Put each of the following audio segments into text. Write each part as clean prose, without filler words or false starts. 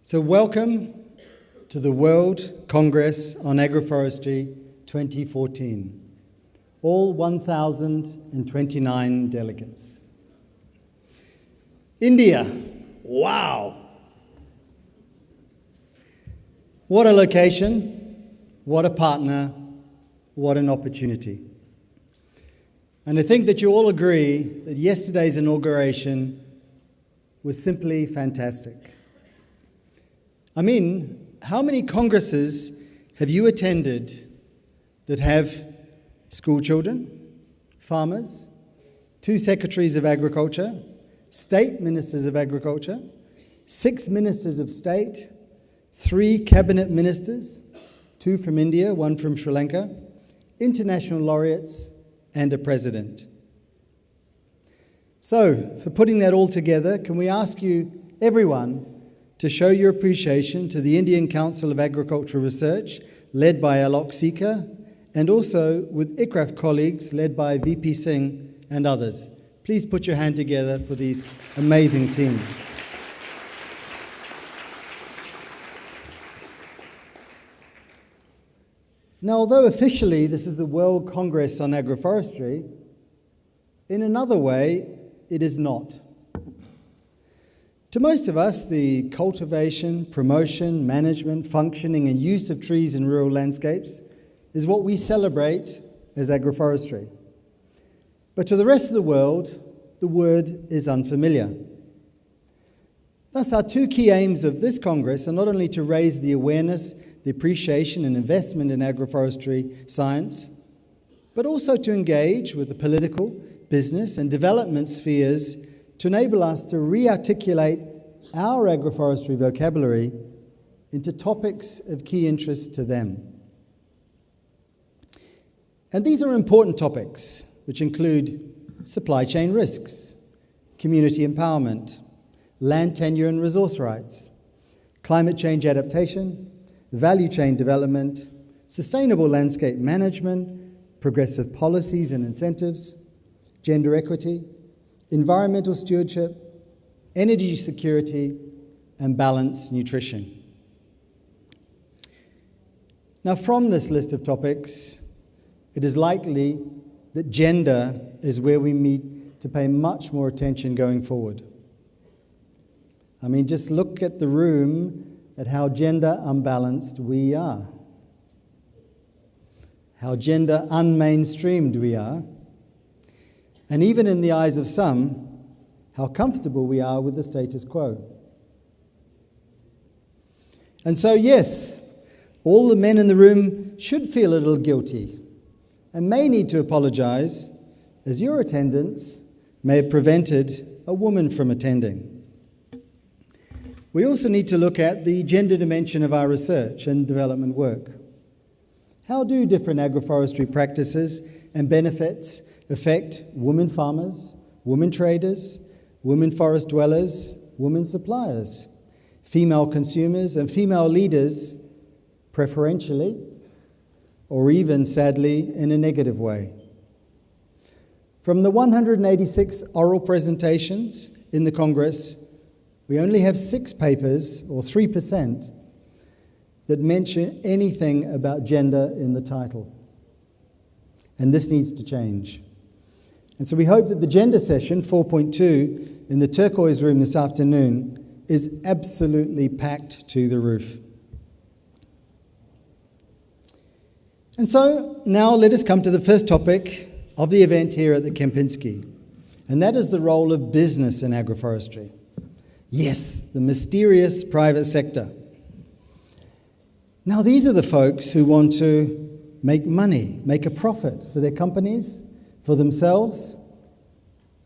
So welcome to the World Congress on Agroforestry 2014, all 1,029 delegates. India, wow! What a location, what a partner, what an opportunity. And I think that you all agree that yesterday's inauguration was simply fantastic. I mean, how many congresses have you attended that have school children, farmers, 2 secretaries of agriculture, state ministers of agriculture, 6 ministers of state, 3 cabinet ministers, 2 from India, 1 from Sri Lanka, international laureates, and a president? So, for putting that all together, can we ask you, everyone, to show your appreciation to the Indian Council of Agricultural Research, led by Alok Sikka, and also with ICRAF colleagues, led by VP Singh and others. Please put your hand together for these amazing teams. Now, although officially this is the World Congress on Agroforestry, in another way, it is not. To most of us, the cultivation, promotion, management, functioning, and use of trees in rural landscapes is what we celebrate as agroforestry. But to the rest of the world, the word is unfamiliar. Thus, our 2 key aims of this Congress are not only to raise the awareness, the appreciation, and investment in agroforestry science, but also to engage with the political, business, and development spheres to enable us to re-articulate our agroforestry vocabulary into topics of key interest to them. And these are important topics, which include supply chain risks, community empowerment, land tenure and resource rights, climate change adaptation, value chain development, sustainable landscape management, progressive policies and incentives, gender equity, environmental stewardship, energy security, and balanced nutrition. Now, from this list of topics, it is likely that gender is where we need to pay much more attention going forward. I mean, just look at the room at how gender unbalanced we are, how gender unmainstreamed we are, and even in the eyes of some, how comfortable we are with the status quo. And so, yes, all the men in the room should feel a little guilty and may need to apologize, as your attendance may have prevented a woman from attending. We also need to look at the gender dimension of our research and development work. How do different agroforestry practices and benefits affect women farmers, women traders, women forest dwellers, women suppliers, female consumers, and female leaders preferentially, or even, sadly, in a negative way? From the 186 oral presentations in the Congress, we only have 6 papers, or 3%, that mention anything about gender in the title. And this needs to change. And so we hope that the gender session, 4.2, in the turquoise room this afternoon is absolutely packed to the roof. And so now let us come to the first topic of the event here at the Kempinski, and that is the role of business in agroforestry. Yes, the mysterious private sector. Now, these are the folks who want to make money, make a profit for their companies, for themselves,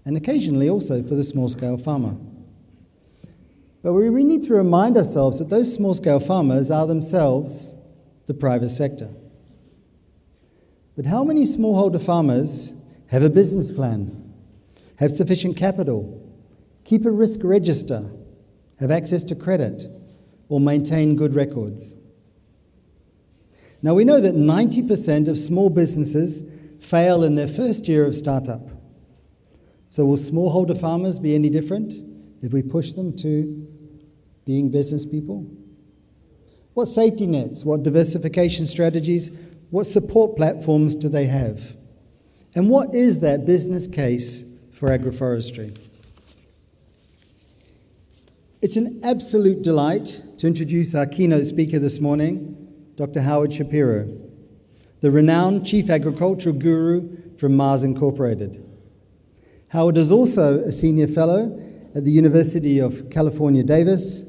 and occasionally also for the small-scale farmer. But we need to remind ourselves that those small-scale farmers are themselves the private sector. But how many smallholder farmers have a business plan, have sufficient capital, keep a risk register, have access to credit, or maintain good records? Now, we know that 90% of small businesses fail in their first year of startup. So will smallholder farmers be any different if we push them to being business people? What safety nets, what diversification strategies, what support platforms do they have? And what is that business case for agroforestry? It's an absolute delight to introduce our keynote speaker this morning, Dr. Howard Shapiro, the renowned chief agricultural guru from Mars Incorporated. Howard is also a senior fellow at the University of California, Davis,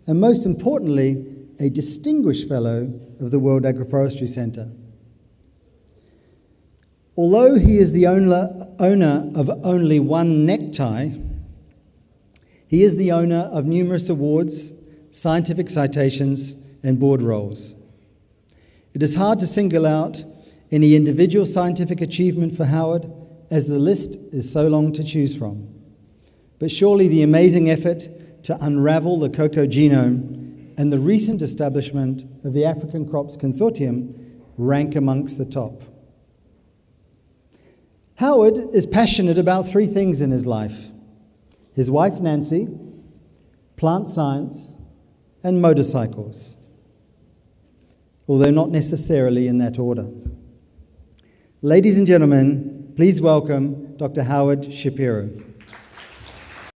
and most importantly, a distinguished fellow of the World Agroforestry Center. Although he is the owner of only one necktie, he is the owner of numerous awards, scientific citations, and board roles. It is hard to single out any individual scientific achievement for Howard, as the list is so long to choose from. But surely the amazing effort to unravel the cocoa genome and the recent establishment of the African Crops Consortium rank amongst the top. Howard is passionate about three things in his life: his wife Nancy, plant science, and motorcycles, although not necessarily in that order. Ladies and gentlemen, please welcome Dr. Howard Shapiro.